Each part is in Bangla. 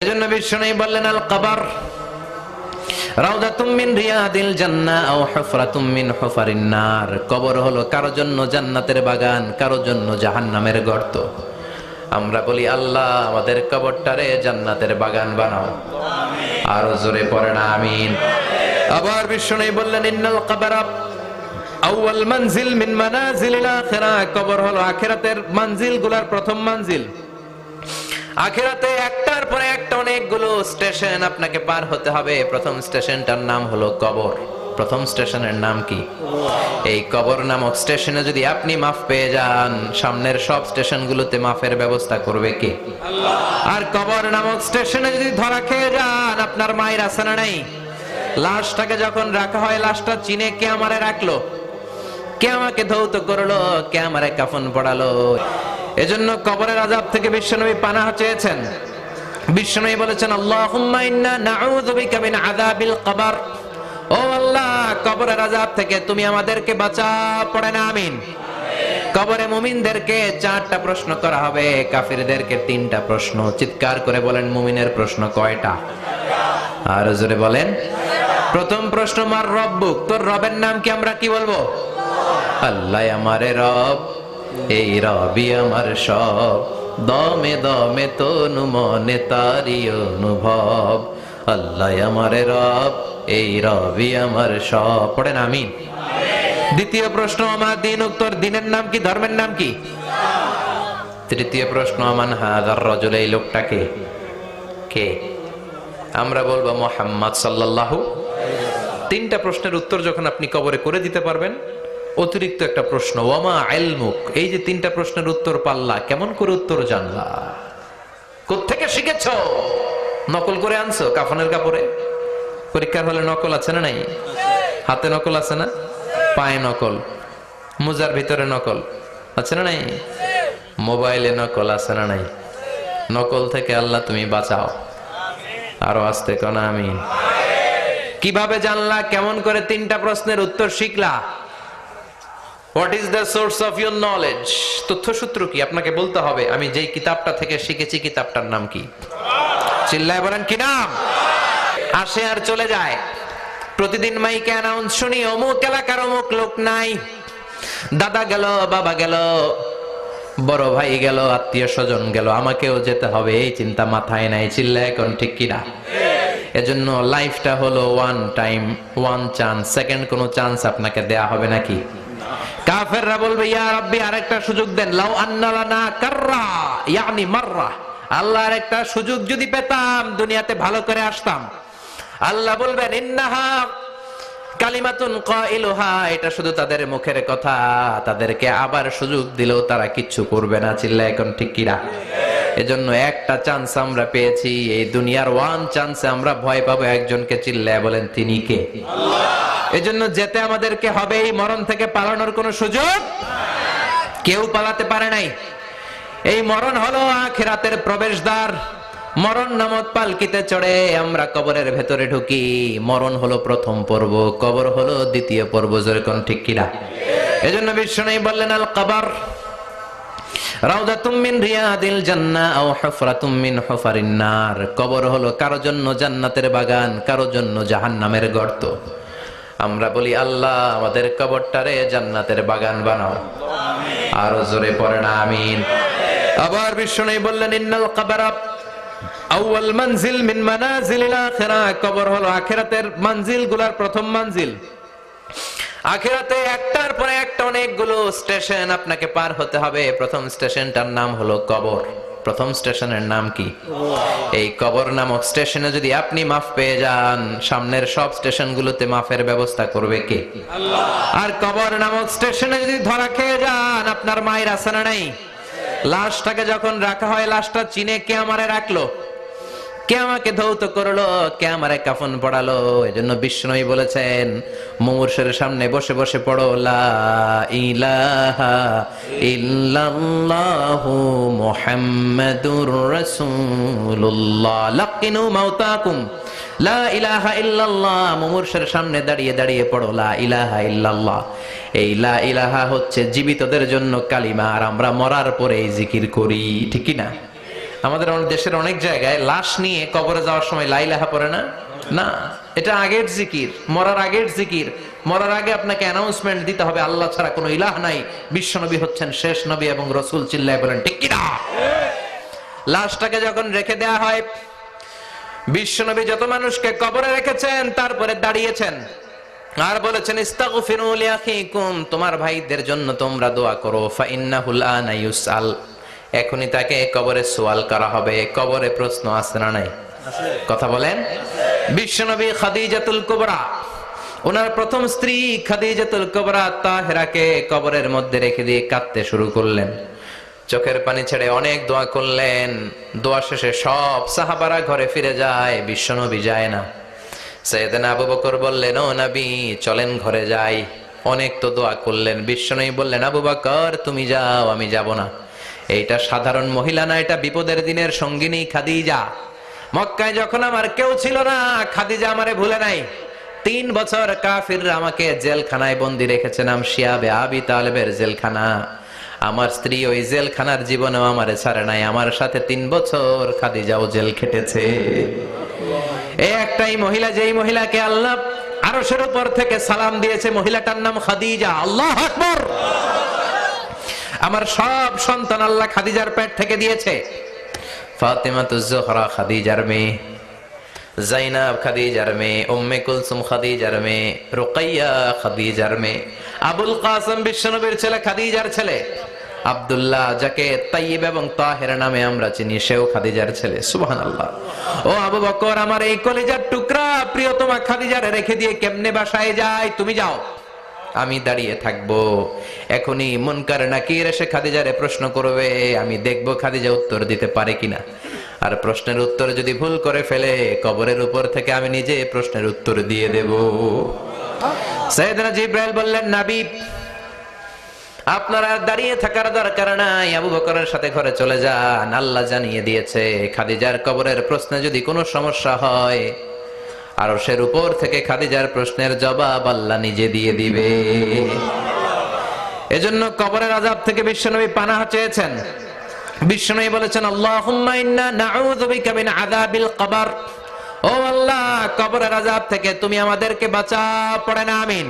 এজন্য বিশ্বনবী বললেন আল কবর রাউদাতুম মিন রিয়াদিল জান্নাহ আও হুফরাতুম মিন হুফারিন নার। কবর হলো কারো জন্য জান্নাতের বাগান, কারো জন্য জাহান্নামের গর্ত। আমরা বলি আল্লাহ আমাদের কবরটারে জান্নাতের বাগান বানাও, আরো জোরে পড়েন আমিন। আবার বিশ্বনবী বললেন ইন্নাল কবরা আউয়াল মানজিল মিন মানাজিলিল আখিরাহ। কবর হলো আখিরাতের মঞ্জিলগুলোর প্রথম মঞ্জিল। আখিরাতে একটার পরে একটা অনেকগুলো স্টেশন আপনাকে পার হতে হবে। প্রথম স্টেশনটার নাম হলো কবর। প্রথম স্টেশনের নাম কি? এই কবর নামক স্টেশনে যদি আপনি মাফ পেয়ে যান, সামনের সব স্টেশনগুলোতে মাফের ব্যবস্থা করবে কে? আল্লাহ। আর কবর নামক স্টেশনে যদি ধরা খেয়ে যান, আপনার মায়ের আছে না নাই? লাশটাকে যখন রাখা হয়, লাশটা চিনে কে আমারে রাখলো, কে আমাকে ধৌত করলো, কে আমারে কাফন পড়ালো। এজন্য কবরের আযাব থেকে বিশ্বনবী পানাহ চেয়েছেন। বিশ্বনবী বলেছেন আল্লাহুম্মা ইন্না নাউযু বিকা মিন আযাবিল কবর। ও আল্লাহ, কবরের আযাব থেকে তুমি আমাদেরকে বাঁচাও। পড়েন আমিন। কবরে মুমিনদেরকে 4টা প্রশ্ন করা হবে, কাফিরদেরকে 3টা প্রশ্ন। চিৎকার করে বলেন মুমিনের প্রশ্ন কয়টা? আর জোরে বলেন। প্রথম প্রশ্ন মার রব্বুক, তোর রবের নাম কি? আমরা কি বলবো? আল্লাহ আমারে রব, এই রবি আমার সব, দমে দমে তনু মনে তারি অনুভব। আল্লাহ আমারে রব, এই রবি আমার সব। পড়েন আমিন। দ্বিতীয় প্রশ্ন আমার দিন, উত্তর দিনের নাম কি, ধর্মের নাম কি? তৃতীয় প্রশ্ন আমান হাযার রাজুল, এই লোকটাকে কে? আমরা বলবো মুহাম্মদ সাল্লাল্লাহু। 3টা প্রশ্নের উত্তর যখন আপনি কবরে করে দিতে পারবেন, অতিরিক্ত একটা প্রশ্ন ওয়ামা ইলমুক, এই যে 3টা প্রশ্নের উত্তর পাল্লা, কেমন করে উত্তর জানলা? কোত্থেকে শিখেছো? নকল করে আনছো কাফনের কাপড়ে? পরীক্ষার হলে নকল আছে না নাই? হাতে নকল আছে না? পায়ে নকল, মোজার ভিতরে নকল আছে না নাই? মোবাইলে নকল আছে না নাই? নকল থেকে আল্লাহ তুমি বাঁচাও। আরো আস্তে কোন আমিন। কিভাবে জানলা? কেমন করে 3টা প্রশ্নের উত্তর শিখলা? What is the source of your knowledge? তথ্যসূত্র কি? আপনাকে বলতে হবে আমি যেই কিতাবটা থেকে শিখেছি কিতাবটার নাম কি? চিল্লায় বলেন কি নাম? আসে আর চলে যায়। প্রতিদিন মাইকে অ্যানাউন্স শুনি অমুক এলাকার অমুক লোক নাই। দাদা গেল, বাবা গেল, বড় ভাই গেল, আত্মীয় স্বজন গেল, আমাকেও যেতে হবে, এই চিন্তা মাথায় নাই। চিল্লায় এখন ঠিক কিনা? এজন্য লাইফটা হলো one time, one chance. Second কোনো চান্স আপনাকে দেয়া হবে নাকি? কাফেররা বলবে ইয়া রাব্বি, আরেকটা সুযোগ দেন। লাউ আন্না লানা কাররা, ইয়ানি মাররা, আল্লাহ আরেকটা সুযোগ যদি পেতাম দুনিয়াতে ভালো করে আসতাম। আল্লাহ বলবেন ইন্নাহা কালিমাতুন কাইলুহা, এটা শুধু তাদের মুখের কথা, তাদেরকে আবার সুযোগ দিলেও তারা কিচ্ছু করবে না। চিল্লায় এখন ঠিক কিনা? এজন্য একটা চান্স আমরা পেয়েছি, এই দুনিয়ার ওয়ান চান্সে আমরা ভয় পাবো একজনকে। চিল্লায় বলেন তিনি কে? আল্লাহ। এজন্য যেতে আমাদেরকে হবে। এই মরণ থেকে পালানোর কোনো সুযোগ কেউ পালাতে পারে নাই। এই মরণ হলো আখিরাতের প্রবেশদ্বার। মরণ নামক পালকিতে চড়ে আমরা কবরের ভেতরে ঢুকি। মরণ হলো প্রথম পর্ব, কবর হলো দ্বিতীয় পর্ব। যেরকম ঠিক কিনা? এজন্য বিশ্বনবী বললেন আল কবর রাউদাতুম মিন রিয়াদিল জান্নাহ আও হুফরাতুম মিন হুফারিন নার। কবর হলো কারো জন্য জান্নাতের বাগান, কারো জন্য জাহান্নামের গর্ত। আমরা বলি আল্লাহ আমাদের কবরটারে জান্নাতের বাগান বানাও, আরো জোরে পড়েন আমিন। আবার বিশ্বনবী বললেন ইন্নাল কবরা আউয়াল মানজিল মিন মানাজিলিল আখিরাহ। কবর হলো আখিরাতের মঞ্জিলগুলোর প্রথম মঞ্জিল। আখিরাতে একটার পরে একটা অনেকগুলো স্টেশন আপনাকে পার হতে হবে। প্রথম স্টেশনটার নাম হলো কবর। প্রথম স্টেশনের নাম কি? এই কবর নামক স্টেশনে যদি আপনি মাফ পেয়ে যান, সামনের সব স্টেশনগুলোতে মাফের ব্যবস্থা করবে কে? আল্লাহ। আর কবর নামক স্টেশনে যদি ধরা খেয়ে যান, আপনার মায়ের আছে না নাই? লাশটাকে যখন রাখা হয়, লাশটা চিনে কে আমারে রাখলো, কে আমাকে ধৌত করলো, কে আমারে কাফন পড়ালো। এজন্য বিষ্ণুই বলেছেন মুমূর্ষের সামনে বসে বসে পড়ো লা ইলাহা ইল্লাল্লাহু মুহাম্মাদুর রাসূলুল্লাহ। লাকিনু মাউতাকুম লা ইলাহা ইল্লাল্লাহ। মুমূর্ষের সামনে দাঁড়িয়ে দাঁড়িয়ে পড়ো লা ইলাহা ইল্লাল্লাহ। এই লা ইলাহা হচ্ছে জীবিতদের জন্য কালিমা, আর আমরা মরার পরে এই জিকির করি, ঠিক কি না? আমাদের দেশের অনেক জায়গায় লাশ নিয়ে কবরে যাওয়ার সময় লা ইলাহা পড়ে না। না, এটা আগের জিকির, মরার আগের জিকির। মরার আগে আপনাকে অ্যানাউন্সমেন্ট দিতে হবে আল্লাহ ছাড়া কোনো ইলাহ নাই, বিশ্বনবী হচ্ছেন শেষ নবী এবং রাসূল। চিল্লায় বলেন ঠিক কি না? লাশটাকে যখন রেখে দেয়া হয়, বিশ্বনবী যত মানুষকে কবরে রেখেছেন তারপরে দাঁড়িয়েছেন আর বলেছেন ইস্তাগফিরু লিআখিকুম, তোমার ভাইদের জন্য তোমরা দোয়া করো, ফাইন্নাহুল আনা ইউসআল, এখনই তাকে কবরে সওয়াল করা হবে। কবরে প্রশ্ন আছে না নাই? কথা বলেন। বিশ্বনবী খাদিজাতুল কুবরা, ওনার প্রথম স্ত্রী খাদিজাতুল কুবরা তাহেরাকে কবরের মধ্যে রেখে দিয়ে কাঁদতে শুরু করলেন, চোখের পানি ছেড়ে অনেক দোয়া করলেন। দোয়া শেষে সব সাহাবারা ঘরে ফিরে যায়, বিশ্বনবী যায় না। সাইয়েদনা আবু বকর বললেন, ও নবী চলেন ঘরে যাই। অনেক তো দোয়া করলেন, বিশ্বনবী বললেন, আবু বকর তুমি যাও, আমি যাব না। এইটা সাধারণ মহিলা না, এটা বিপদের দিনের সঙ্গিনী খাদিজা। মক্কায় যখন আমার কেউ ছিল না, খাদিজা আমারে ভুলে নাই। 3 বছর কাফিররা আমাকে জেলখানায় বন্দি রেখেছে, নাম শিয়াবে আবি তালেবের জেলখানা। আমার স্ত্রী ওই জেলখানার জীবনেও আমারে ছাড়ে নাই, আমার সাথে 3 বছর খাদিজাও জেল খেটেছে। এই একটাই মহিলা, যেই মহিলাকে আল্লাহ আরশের উপর থেকে সালাম দিয়েছে, মহিলাটার নাম খাদিজা। আল্লাহু আকবার। আমার সব সন্তান আল্লাহ খাদিজার পেট থেকে দিয়েছে। ফাতিমাতুজ জোহরা খাদিজার মেয়ে, জাইনাব খাদিজার মেয়ে, উম্মে কুলসুম খাদিজার মেয়ে, রুকাইয়া খাদিজার মেয়ে, আবুল কাসেম বিশ্বনবীর ছেলে খাদিজার ছেলে, আব্দুল্লাহ যাকে তাইয়্যিব এবং তাহের নামে আমরা চিনি, সেও খাদিজার ছেলে। সুবহানাল্লাহ। ও আবু বকর, আমার এই কলিজার টুকরা প্রিয়তমা খাদিজারে রেখে দিয়ে কেমনে বাসায় যায়? তুমি যাও, আমি দাঁড়িয়ে থাকবো। এখনই মুনকার নাকির এসে খাদিজারে প্রশ্ন করবে, আমি দেখবো খাদিজা উত্তর দিতে পারে কিনা। আর প্রশ্নের উত্তর যদি ভুল করে ফেলে, কবরের উপর থেকে আমি নিজে প্রশ্নের উত্তর দিয়ে দেব। সাইয়েদনা জিবরাইল বললেন, নবী আপনারা দাঁড়িয়ে থাকার দরকার নাই, আবু বকরের সাথে ঘরে চলে যান। আল্লাহ জানিয়ে দিয়েছে, খাদিজার কবরের প্রশ্নে যদি কোনো সমস্যা হয়, আরশের উপর থেকে খাদিজার প্রশ্নের জবাব আল্লাহ নিজে দিয়ে দিবে। এজন্য কবরের আযাব থেকে বিশ্বনবী পানাহ চেয়েছেন। বিশ্বনবী বলেছেন, আল্লাহুম্মা ইন্না নাউযু বিকা মিন আযাবিল কবর। ও আল্লাহ, কবরের আযাব থেকে তুমি আমাদেরকে বাঁচাও। পড়েন আমিন।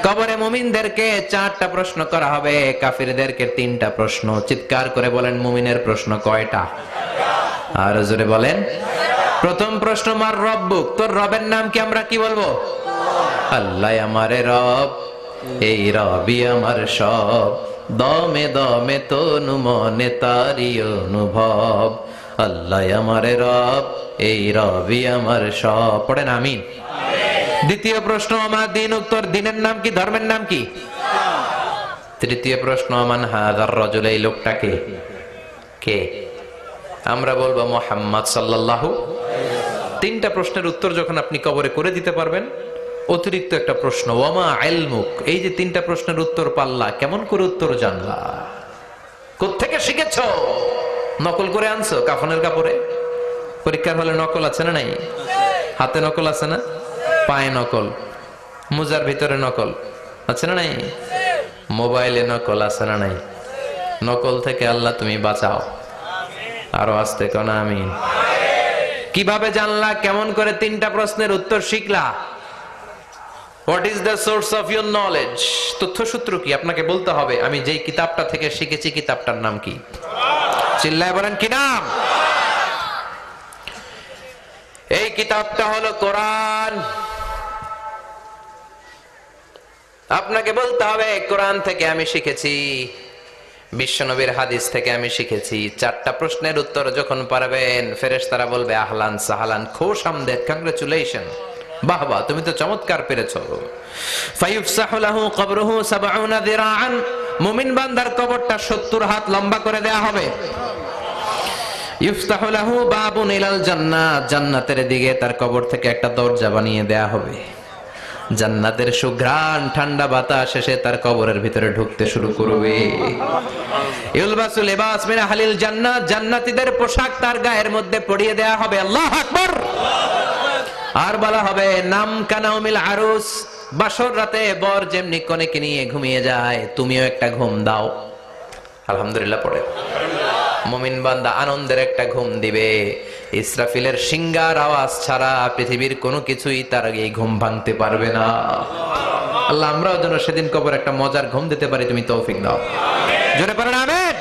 কবরে মুমিনদেরকে 4টা প্রশ্ন করা হবে, কাফিরদেরকে 3টা প্রশ্ন। চিৎকার করে বলেন, মুমিনের প্রশ্ন কয়টা? আর জোরে বলেন। প্রথম প্রশ্ন, মার রব্বুক, তোর রবের নাম কি? আমরা কি বলবো? আল্লাহ আমারে রব, এই রবি আমার সব, দমে দমে তনু মনে তারি অনুভব। আল্লাহ আমারে রব, এই রবি আমার সব। পড়েন আমিন। দ্বিতীয় প্রশ্ন, আমার দিন, উত্তর দিনের নাম কি? ধর্মের নাম কি? তৃতীয় প্রশ্ন, আমান হাযার রাজুল, এই লোকটাকে কে? আমরা বলবো মুহাম্মদ সাল্লাল্লাহু। 3টা প্রশ্নের উত্তর যখন আপনি কবরে করে দিতে পারবেন, অতিরিক্ত একটা প্রশ্ন, ওয়ামা ইলমুক, এই যে 3টা প্রশ্নের উত্তর পাল্লা, কেমন করে উত্তর জানলা? কোত্থেকে শিখেছো? নকল করে আনছো কাফনের কাপড়ে? পরীক্ষার হলে নকল আছে না নাই? হাতে নকল আছে না? পায়ে নকল, মোজার ভিতরে নকল আছে না নাই? মোবাইলে নকল আছে না নাই? নকল থেকে আল্লাহ তুমি বাঁচাও। আরো আসতে কোন আমিন। কিভাবে জানলা? কেমন করে 3টা প্রশ্নের উত্তর শিখলা? What is the source of your knowledge? তথ্যসূত্র কি? আপনাকে বলতে হবে, আমি যেই কিতাবটা থেকে শিখেছি, কিতাবটার নাম কি? চিল্লায় বলেন, কি নাম? এই কিতাবটা হলো কোরআন। আপনাকে বলতে হবে, কোরআন থেকে আমি শিখেছি, বিশ্বনবীর হাদিস থেকে আমি শিখেছি। 4টা প্রশ্নের উত্তর যখন পারবেন, ফেরেশতারা বলবে, আহলান সাহালান, খুশ আমদেদ, কংগ্রাচুলেশন, বাহ বাহ, তুমি তো চমৎকার পেরেছো। ফায়ুফসাহু লাহু কবরুহু 70 যিরাআন, মুমিন বান্দার কবরটা 70 হাত লম্বা করে দেয়া হবে। ইফতাহু লাহু বাবুন ইলাল জান্নাত, জান্নাতের দিকে তার কবর থেকে একটা দরজা বানিয়ে দেয়া হবে। জান্নাতের সুঘ্রাণ ঠান্ডা বাতাস এসে তার কবরের ভিতরে ঢুকতে শুরু করবে। ইলবাসু লিবাস মিন আহলিল জান্নাত, জান্নাতীদের পোশাক তার গায়ের মধ্যে পরিয়ে দেয়া হবে। আল্লাহু আকবার। আর বলা হবে, নাম কানাউমিল আরুস, বাসর রাতে বর যেমনি কনেকে নিয়ে ঘুমিয়ে যায়, তুমিও একটা ঘুম দাও। আলহামদুলিল্লাহ পড়ে। মুমিন বান্দা আনন্দের একটা ঘুম দিবে। ইসরাফিলের সিংগার আওয়াজ ছাড়া পৃথিবীর কোনো কিছুই তার এই ঘুম ভাঙতে পারবে না। আল্লাহ আমরাও যেন সেদিন কবর একটা মজার ঘুম দিতে পারি, তুমি তৌফিক দাও। জোরে পারেন আমিন।